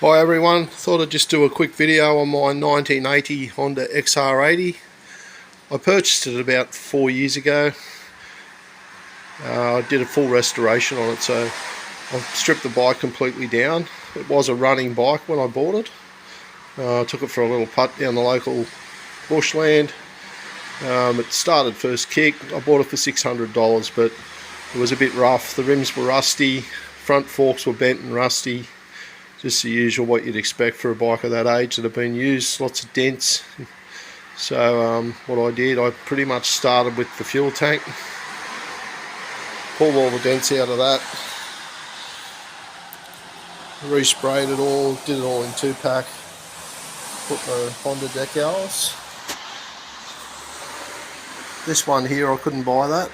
Hi everyone, thought I'd just do a quick video on my 1980 Honda XR80. I purchased it about 4 years ago. I did a full restoration on it, so I stripped the bike completely down. It was a running bike when I bought it. I took it for a little putt down the local bushland. It started first kick. I bought it for $600, but it was a bit rough. The rims were rusty, front forks were bent and rusty. Just the usual, what you'd expect for a bike of that age that have been used, lots of dents. So what I did, I pretty much started with the fuel tank, pulled all the dents out of that, resprayed it all, did it all in 2-pack, put the Honda decals. This one here, I couldn't buy that,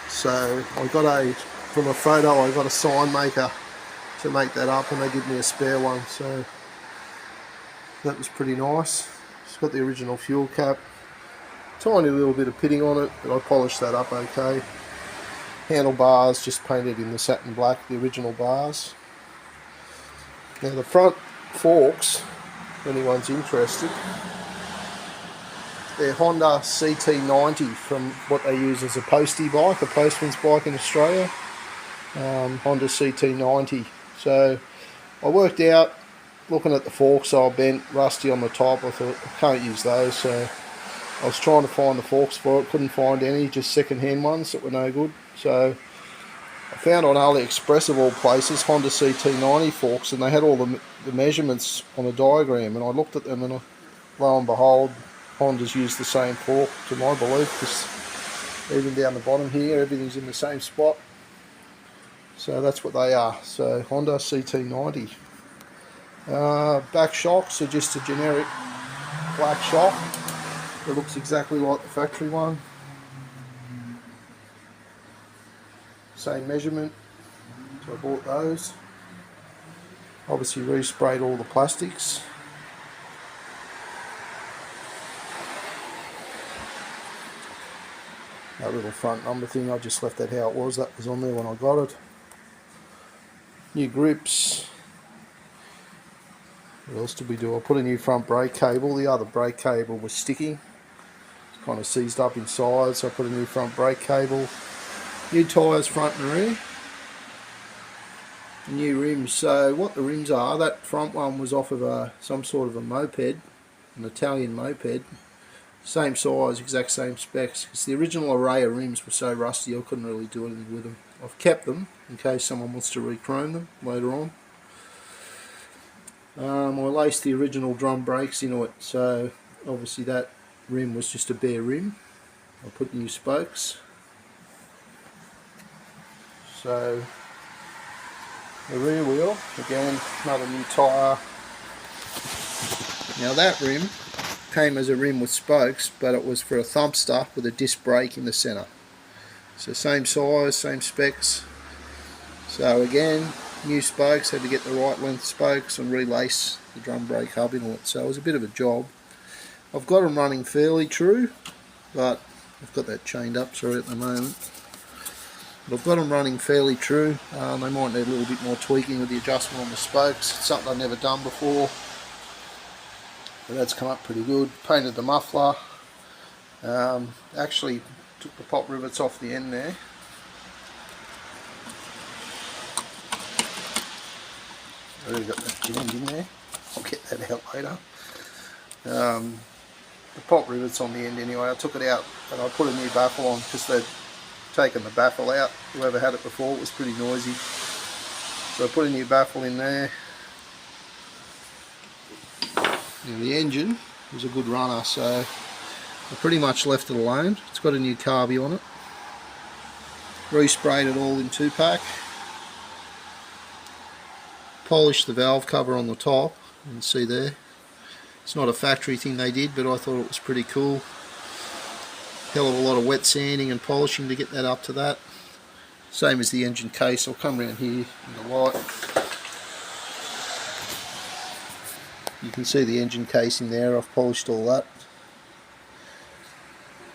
so I got from a photo, I got a sign maker to make that up, and they give me a spare one, so that was pretty nice. It's got the original fuel cap, tiny little bit of pitting on it, but I polished that up okay. Handlebars just painted in the satin black, the original bars. Now the front forks, if anyone's interested, they're Honda CT90 from what they use as a postie bike, a postman's bike in Australia. Honda CT90. So I worked out, looking at the forks, all bent, rusty on the top. I thought, I can't use those, so I was trying to find the forks for it, couldn't find any, just second-hand ones that were no good. So I found on AliExpress of all places Honda CT90 forks, and they had all the measurements on a diagram, and I looked at them, and lo and behold, Honda's used the same fork, to my belief, because even down the bottom here, everything's in the same spot. So that's what they are. So Honda CT90. Back shocks are just a generic black shock. It looks exactly like the factory one. Same measurement. So I bought those. Obviously resprayed all the plastics. That little front number thing, I just left that how it was. That was on there when I got it. New grips. What else did we do? I put a new front brake cable. The other brake cable was sticky. It's kind of seized up inside, so I put a new front brake cable. New tyres front and rear. New rims. So what the rims are, that front one was off of some sort of a moped, an Italian moped. Same size, exact same specs, because the original array of rims were so rusty I couldn't really do anything with them. I've kept them in case someone wants to re-chrome them later on. I laced the original drum brakes into it, so obviously that rim was just a bare rim. I put new spokes. So the rear wheel, again, another new tyre. Now that rim came as a rim with spokes, but it was for a thumpster with a disc brake in the centre. So same size, same specs. So again, new spokes, had to get the right length spokes and relace the drum brake hub into it. So it was a bit of a job. I've got them running fairly true, but I've got that chained up, sorry, at the moment. But I've got them running fairly true. They might need a little bit more tweaking with the adjustment on the spokes. It's something I've never done before. But that's come up pretty good. Painted the muffler. Actually took the pop rivets off the end there. Already got that jammed in there. I'll get that out later. The pop rivets on the end anyway. I took it out and I put a new baffle on because they'd taken the baffle out. Whoever had it before, it was pretty noisy. So I put a new baffle in there. Now the engine was a good runner, so I pretty much left it alone. It's got a new carby on it. Resprayed it all in 2-pack. Polished the valve cover on the top. You can see there. It's not a factory thing they did, but I thought it was pretty cool. Hell of a lot of wet sanding and polishing to get that up to that. Same as the engine case. I'll come around here in the light. You can see the engine casing there. I've polished all that.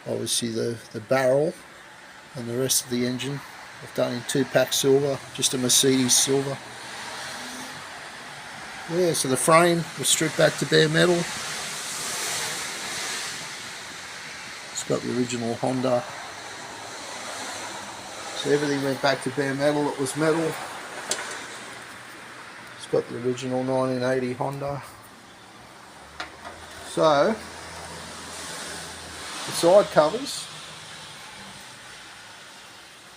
Obviously the barrel and the rest of the engine I've done in 2-pack silver, just a Mercedes silver. Yeah, so the frame was stripped back to bare metal. It's got the original Honda. So everything went back to bare metal. It was metal. It's got the original 1980 Honda. So the side covers.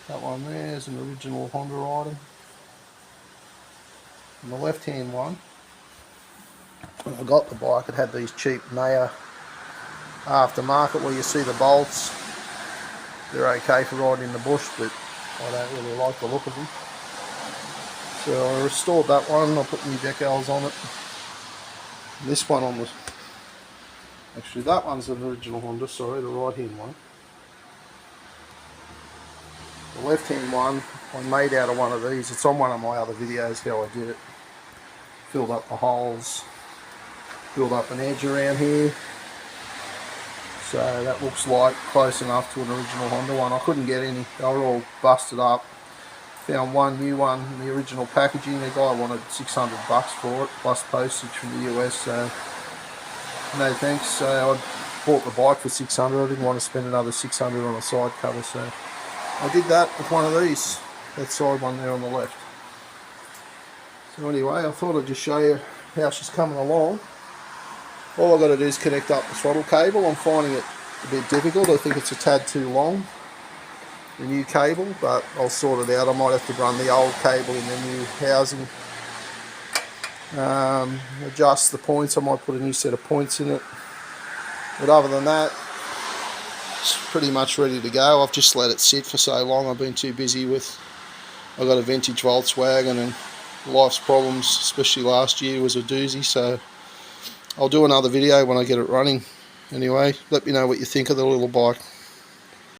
That one there is an original Honda item. And the left hand one, when I got the bike, it had these cheap Maya aftermarket where you see the bolts. They're okay for riding in the bush, but I don't really like the look of them. So I restored that one. I put new decals on it. And this one on the, actually that one's an original Honda, sorry, the right hand one. The left hand one I made out of one of these. It's on one of my other videos how I did it. Filled up the holes, filled up an edge around here. So that looks like close enough to an original Honda one. I couldn't get any, they were all busted up. Found one new one in the original packaging. The guy wanted $600 for it, plus postage from the US, so no thanks. So I bought the bike for $600. I didn't want to spend another $600 on a side cover, so I did that with one of these. That side one there on the left. So anyway, I thought I'd just show you how she's coming along. All I've got to do is connect up the throttle cable. I'm finding it a bit difficult. I think it's a tad too long, the new cable, but I'll sort it out. I might have to run the old cable in the new housing. Adjust the points. I might put a new set of points in it. But other than that, it's pretty much ready to go. I've just let it sit for so long. I've been too busy with, I've got a vintage Volkswagen and life's problems, especially last year, was a doozy, so I'll do another video when I get it running. Anyway, let me know what you think of the little bike.